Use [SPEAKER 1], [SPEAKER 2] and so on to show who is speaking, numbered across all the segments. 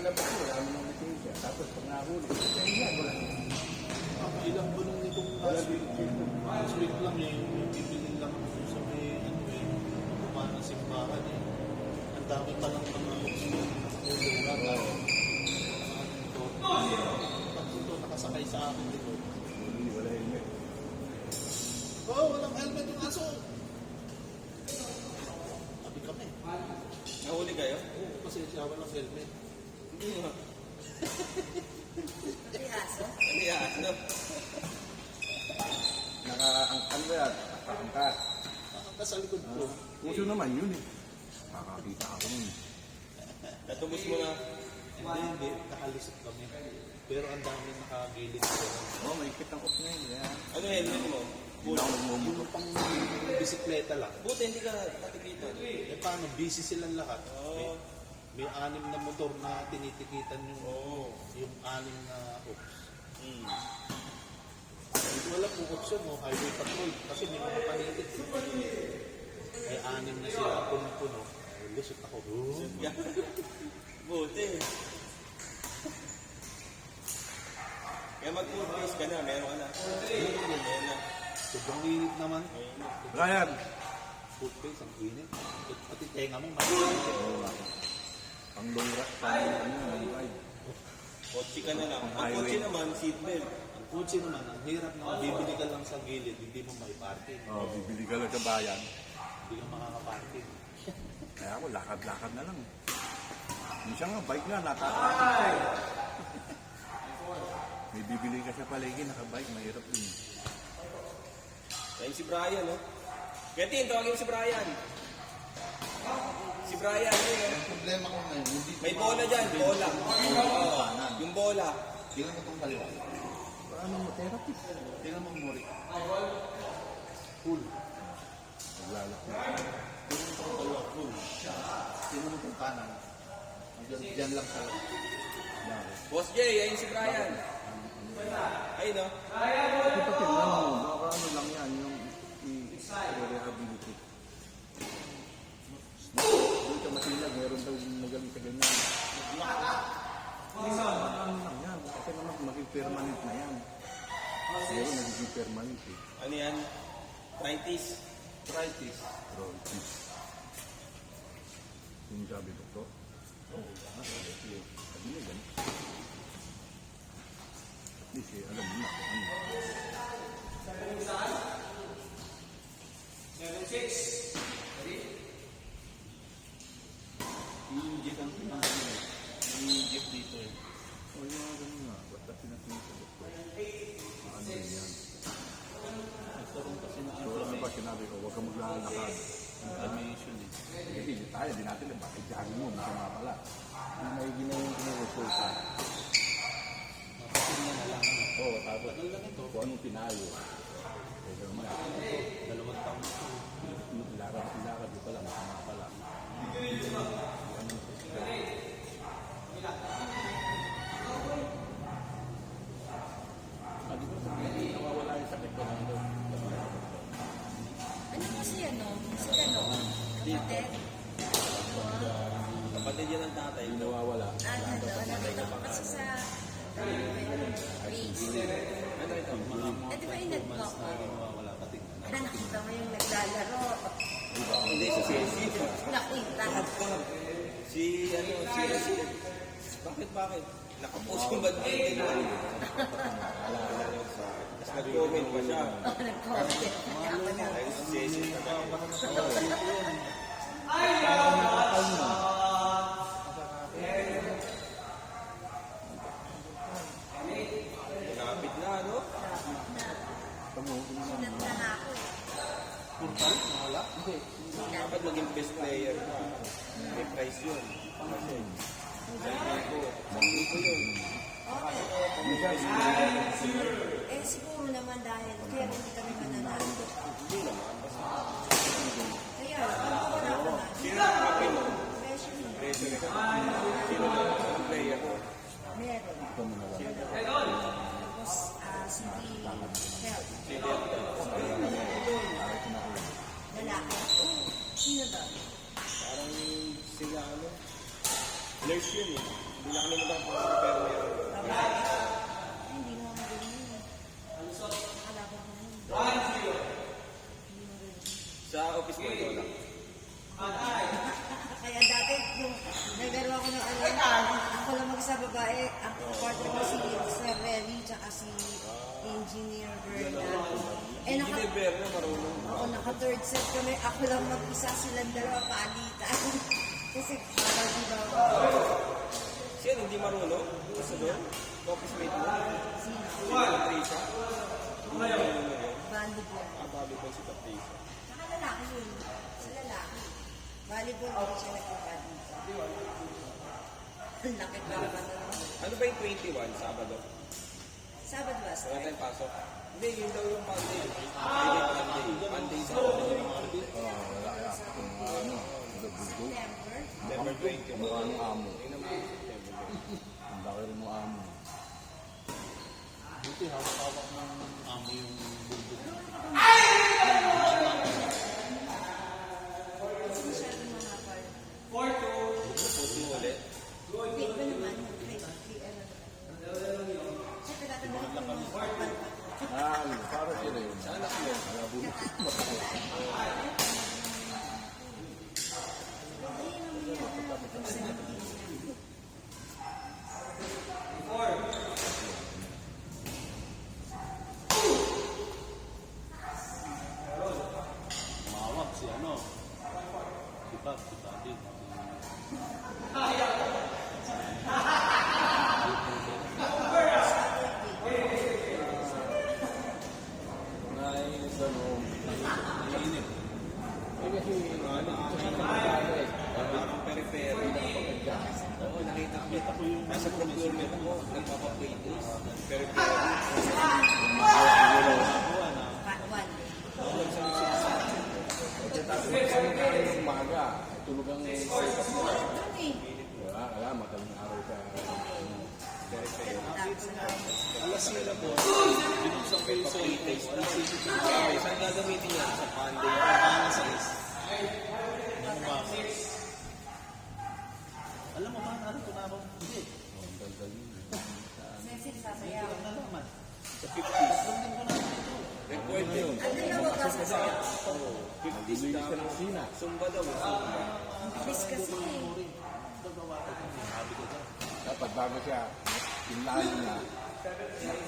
[SPEAKER 1] paglabas mo, wala mo ng lisensya. Tapos pag nahuli, kaya wala.
[SPEAKER 2] Ilang bulong nitong last week lang eh, yung bibili lang ako sa may, bumaan ng simbahan eh. Ang dami pa lang mga Muslim na lura. Ito, nakasakay sa akin dito.
[SPEAKER 1] Hindi, wala helmet.
[SPEAKER 2] Oo, walang helmet yung aso. Sabi kami.
[SPEAKER 3] Nahuli kayo?
[SPEAKER 2] Oo, kasi siya walang helmet.
[SPEAKER 3] Hindi mo.
[SPEAKER 4] May aso?
[SPEAKER 3] Ano yan? Ano?
[SPEAKER 1] Ano ba yan? Nakaangkas.
[SPEAKER 2] Nakaka sa likod ko.
[SPEAKER 1] Puso naman yun eh. Nakakita ako nun.
[SPEAKER 3] Natubos mo na.
[SPEAKER 2] Hindi, nakalisip kami. Pero ang dami nakagilid ko.
[SPEAKER 1] Oo, may kitang-up na yun. Yan.
[SPEAKER 3] Ano helmet mo?
[SPEAKER 1] Hindi na ako nagmumuto.
[SPEAKER 2] Yung pang bisikleta lang.
[SPEAKER 3] Buti hindi ka natikitan.
[SPEAKER 2] Eh paano, busy silang lahat.
[SPEAKER 3] Oo.
[SPEAKER 2] May 6 na motor na tinitikitan yung 6 na hooks.
[SPEAKER 3] Hmm.
[SPEAKER 2] Hindi wala kung option mo, highway patrol. Kasi may mga panitit. May 6 na sila, puno-puno. Lusot ako.
[SPEAKER 3] Buti. Kaya mag-food base ka na, meron ka na. Meron na.
[SPEAKER 2] Sobrang init naman.
[SPEAKER 1] Ryan!
[SPEAKER 2] Food face, ang init. Pati tenga mo, maliit.
[SPEAKER 1] Pang long ride.
[SPEAKER 3] Kotse ka na lang. Ang kotse naman, seatbelt.
[SPEAKER 2] Ang kutsi naman, ang hirap na bibili ka lang sa gilid, hindi mo may parking.
[SPEAKER 1] Oo, bibili ka lang sa bayan.
[SPEAKER 2] Hindi ka makakaparking.
[SPEAKER 1] Kaya ako, lakad-lakad na lang. Minsan nga, bike na, natatakot. May bibili ka sa palengke, naka-bike, mahirap din.
[SPEAKER 3] Ayun si Brian, no? Ketin, tawagin mo si Brian. Si Brian, yun, no?
[SPEAKER 5] Ang problema ko ngayon, hindi
[SPEAKER 3] May bola dyan, bola. Oo, yung bola.
[SPEAKER 5] tingnan mo itong kaliwa.
[SPEAKER 1] Paano mo, therapy?
[SPEAKER 5] Tingnan mo muri.
[SPEAKER 2] Full.
[SPEAKER 1] Naglalakad.
[SPEAKER 5] Tingnan mo itong kaliwa, full. Tingnan mo itong kanan. Hanggang dyan lang sa
[SPEAKER 3] Boss Jay, ayun si Brian. Ayun, no?
[SPEAKER 1] Pati pa tingnan mo, baka ano lang yan, yung i-rehabilitate. Doon ka masilag, meron daw magaling sa ganyan. Ano lang yan, kasi naman maging permanent na yan. Pero nagiging permanent eh.
[SPEAKER 3] Ano yan? Arthritis.
[SPEAKER 5] arthritis.
[SPEAKER 1] Arthritis. Yung sabi ko to, sabi niya ganun. At least eh, alam mo na kung ano.
[SPEAKER 5] I-inject ang pinangin. I-inject dito eh.
[SPEAKER 1] O yung mga ganun nga, basta sinasinita ko. Ano din yan.
[SPEAKER 5] Nagkaroon kasi ng
[SPEAKER 1] So ano ba sinabi ko, huwag ka maglalakad.
[SPEAKER 5] inflammation eh.
[SPEAKER 1] Kasi hindi tayo, di natin lang, bakit jogging mo, masama pala. Yung may ginawang kumuresulta.
[SPEAKER 2] Napasin na lang.
[SPEAKER 1] Oo, tapos
[SPEAKER 2] Ano lang ito?
[SPEAKER 1] kung anong pinayo. Kaya naman,
[SPEAKER 2] 2 taon ito.
[SPEAKER 1] ilakad ko pala, masama pala. Di ba sabi, nawawala yung sakit ko lang doon.
[SPEAKER 4] Ano kasi ano? Si ano? Kapatid?
[SPEAKER 3] Kapatid yan ang tatay.
[SPEAKER 1] Yung nawawala.
[SPEAKER 4] Ano? Nakita ko kasi sa Reels.
[SPEAKER 3] Ano ito?
[SPEAKER 4] Eh, di ba inagpo ko?
[SPEAKER 2] Wala pa tingnan.
[SPEAKER 4] Nakita mo yung naglalaro.
[SPEAKER 3] Hindi, si Ceci.
[SPEAKER 4] Nakita.
[SPEAKER 3] Si, bakit? Nakapost yung bad game. Tapos nag-comment pa siya.
[SPEAKER 4] Nag-comment.
[SPEAKER 3] Ayun si Ceci. Malapit na, no?
[SPEAKER 4] Sinat na nga ako eh.
[SPEAKER 2] Purtal? Nawala?
[SPEAKER 3] Dapat maging best player ka. May prize yun. Kasi, Sandy ko yun.
[SPEAKER 4] Eh, siguro naman dahil kaya hindi kami mananalo.
[SPEAKER 3] Hindi naman.
[SPEAKER 4] Kaya, pag wala ka na,
[SPEAKER 3] Sino ang kape mo?
[SPEAKER 4] pressure mo.
[SPEAKER 3] Pressure ka. Sino ang player mo?
[SPEAKER 4] Meron. Tapos, si Health.
[SPEAKER 3] Si Delta.
[SPEAKER 4] Lalaki. Sino ba?
[SPEAKER 3] Parang sila ano? Nurse yun eh. Hindi nakalimutan ko pero meron.
[SPEAKER 4] Babae. Hindi mo nga ganyan eh. Akala ko na yun. Hindi mo ganyan.
[SPEAKER 3] Sa office ko, ito lang.
[SPEAKER 4] Kaya dati, yung naglaro ako ng ano, ako lang mag-isa babae, ang partner ko si Sir Remy, tsaka si Engineer Bernal. Eh,
[SPEAKER 3] Hindi Berna, marunong.
[SPEAKER 4] Oo, naka-third set kami, ako lang mag-isa, silang dalawa palitan. Kasi parang di ba,
[SPEAKER 3] Siya, hindi marunong. Kasi doon, office mate mo.
[SPEAKER 4] si
[SPEAKER 3] Si Patricia. Hindi marunong yun.
[SPEAKER 4] volleyball.
[SPEAKER 3] Ang volleyball si Patricia.
[SPEAKER 4] Tsaka lalaki yun, sa lalaki. Volleyball, hindi siya nagpa-volleyball. Ang laki pa naman nun.
[SPEAKER 3] Ano ba yung 21, Sabado?
[SPEAKER 4] Sabado ba?
[SPEAKER 3] Wala tayong pasok. Hindi, yun daw yung Monday. Monday, Sabado.
[SPEAKER 1] Wala kaya. Kung ano, nagbulgo.
[SPEAKER 4] September.
[SPEAKER 3] September 21.
[SPEAKER 1] Mukha ng amo.
[SPEAKER 3] Yun ang September 21.
[SPEAKER 1] Ang laki rin mo amo.
[SPEAKER 2] Buti hawak-hawak ng amo yung bulldog.
[SPEAKER 4] Kasi masyadong mahapal.
[SPEAKER 3] Puso ulit.
[SPEAKER 4] Big ba naman? Kay ano? Siyempre tatandaan ko yung kapal pa.
[SPEAKER 1] Para sila yun.
[SPEAKER 3] Sa anak mo.
[SPEAKER 1] Malabulog.
[SPEAKER 2] Mawag si ano. Si Bob, si Buddy.
[SPEAKER 1] Nainis ano.
[SPEAKER 2] Mainit.
[SPEAKER 1] Eh kasi,
[SPEAKER 3] Parang peri-peri. Oo, nakita ko yung nasa procurement mo. Nagpapa-play days. Peri-peri.
[SPEAKER 4] Part 1.
[SPEAKER 1] Pagkatapos kami kain ng umaga, tulog ang wake up mo.
[SPEAKER 4] Ano eh?
[SPEAKER 1] Wala, alam, mataling araw sa
[SPEAKER 4] Tapos na tayo.
[SPEAKER 2] Alas sila po. Binuksan ko yung cellphone. Alas sila po.
[SPEAKER 3] Okay, saan gagamitin niya? Sa Monday.
[SPEAKER 2] Ang size. Ng baka. Alam mo ba, ano ko na ako? Hindi.
[SPEAKER 4] Sensei sasayaw.
[SPEAKER 2] Ang nalaman.
[SPEAKER 3] Sa 50s. Recorded.
[SPEAKER 4] Ano na ba ba sasayaw?
[SPEAKER 3] 50s
[SPEAKER 1] Bumili
[SPEAKER 3] daw.
[SPEAKER 1] ka ng sina.
[SPEAKER 3] Zumba daw. Zumba.
[SPEAKER 4] Bilis kasi eh.
[SPEAKER 2] Gagawa ko kami. Sabi ko dyan.
[SPEAKER 1] Dapat bago siya, yung lalo niya,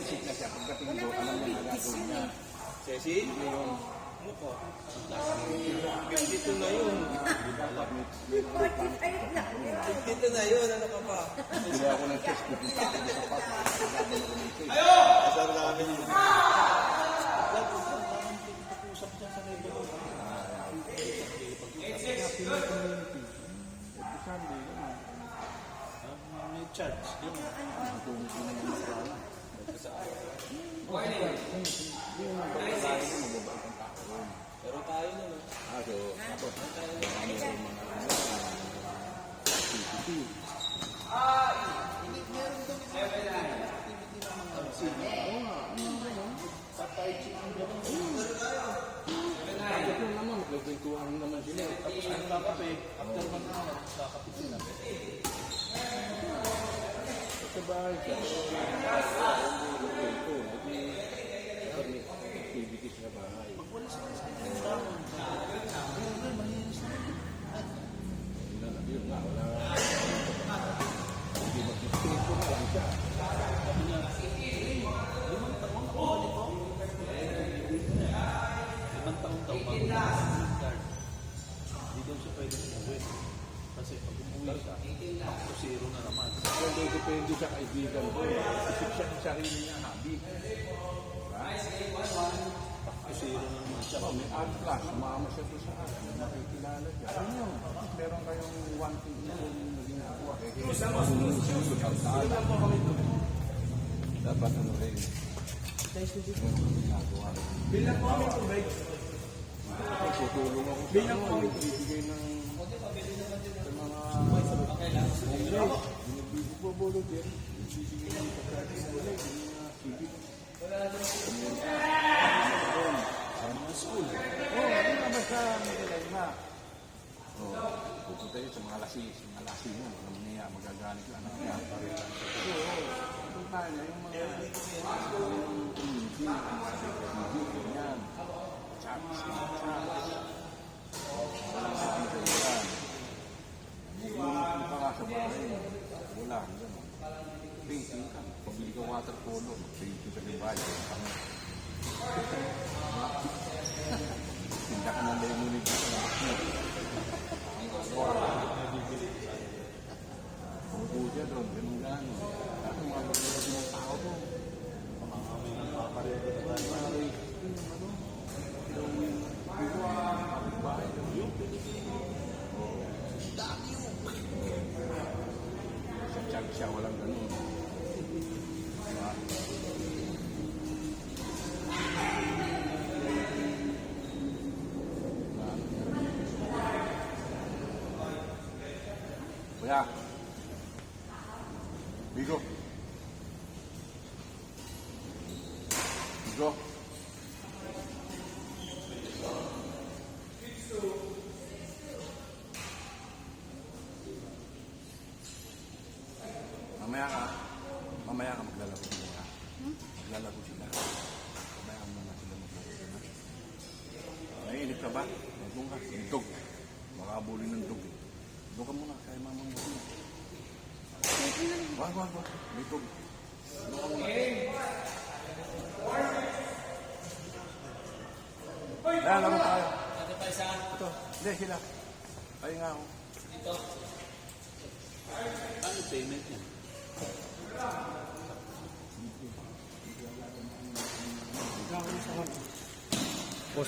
[SPEAKER 1] isip na siya, pagdating
[SPEAKER 4] Wala
[SPEAKER 1] doon,
[SPEAKER 4] ka
[SPEAKER 1] alam
[SPEAKER 4] naman
[SPEAKER 1] niya na
[SPEAKER 4] bigtis
[SPEAKER 1] gagawin
[SPEAKER 4] yun
[SPEAKER 1] niya.
[SPEAKER 4] eh.
[SPEAKER 3] Cecil?
[SPEAKER 1] Ngayon,
[SPEAKER 3] Ano ko? 52 na yun.
[SPEAKER 1] dapat may
[SPEAKER 4] 45 na.
[SPEAKER 3] 52 na yun. Ano ka pa?
[SPEAKER 1] bili ako ng chest, pupunta ako ng sapat, gagawin ako ng chest.
[SPEAKER 3] Kasama namin yun.
[SPEAKER 2] Dapat ko parang pag-usap dyan sa neighbor ko.
[SPEAKER 1] Sunday,
[SPEAKER 2] May charge. Yun.
[SPEAKER 1] natulog ko na yung masala. Yung nagbabae ko, mababait ang tao ron.
[SPEAKER 3] Pero tayo na, no?
[SPEAKER 1] So, tapos, marami rin mga CCTV. Tapos yun naman, magkwentuhan naman sila.
[SPEAKER 2] Tapos ang kakape, after 1 hour, kakape sila.
[SPEAKER 1] Sa bahay siya, kwento. Hindi activities sa bahay. Yun nga, wala. Hindi mag-spirito na lang siya.
[SPEAKER 2] Sabi niya, 5 taon ako ganito. 5 taon daw bago niya SIM card. Hindi daw siya pwede umuwi. Kasi pag umuwi siya, back to zero na naman.
[SPEAKER 1] Pero depende sa kaibigan ko. Isip siya ng sarili niya, habi.
[SPEAKER 2] Back to zero na naman siya.
[SPEAKER 1] May art class, sumama siya doon sa art. Makikilala siya. Ano yun? Meron kayong one thing na ginagawa. Dapat ano rin. Bilang ko kami ito, Bay. Tutulong ako sa ano, bibigay ng sa mga volunteer. Bibigay ng pagkakas nila, yung mga civic.
[SPEAKER 2] Mga school.
[SPEAKER 1] Ano na basta may na. Pupunta yun sa mga lasingan, mga mangyayari.
[SPEAKER 5] magagalit ka na. Oo, kung tayo na yung mga community, ganyan. Chats, yung pangasap ko rin, wala, gano'n. Painting ka, pabili ka water polo, painting ka ng bayan, tinda ka ng lemonade dito na siya doon, ganun gano'n. At mga magagawa ng tao to.
[SPEAKER 2] Mga may nagpapareho na tayo.
[SPEAKER 5] Yung Pilipino. Dami yun. Sa tiyag siya, walang ganun. Diba? Kuya. Bigo. Bigo. Mamaya ka maglalaro sila. Maglalaro sila. Mamaya muna sila maglalaro sila. Naiinip ka ba? Doon ka. Yung dog. Makabuli ng dog eh. Doon ka muna. Kaya mama mo muna. Wag. May dog. Doon ka muna. Kaya laro tayo.
[SPEAKER 3] Ito pa isa.
[SPEAKER 5] Ito. Hindi, sila. Ay nga ako.
[SPEAKER 3] Dito.
[SPEAKER 2] Ano payment yan?
[SPEAKER 5] Ikaw sa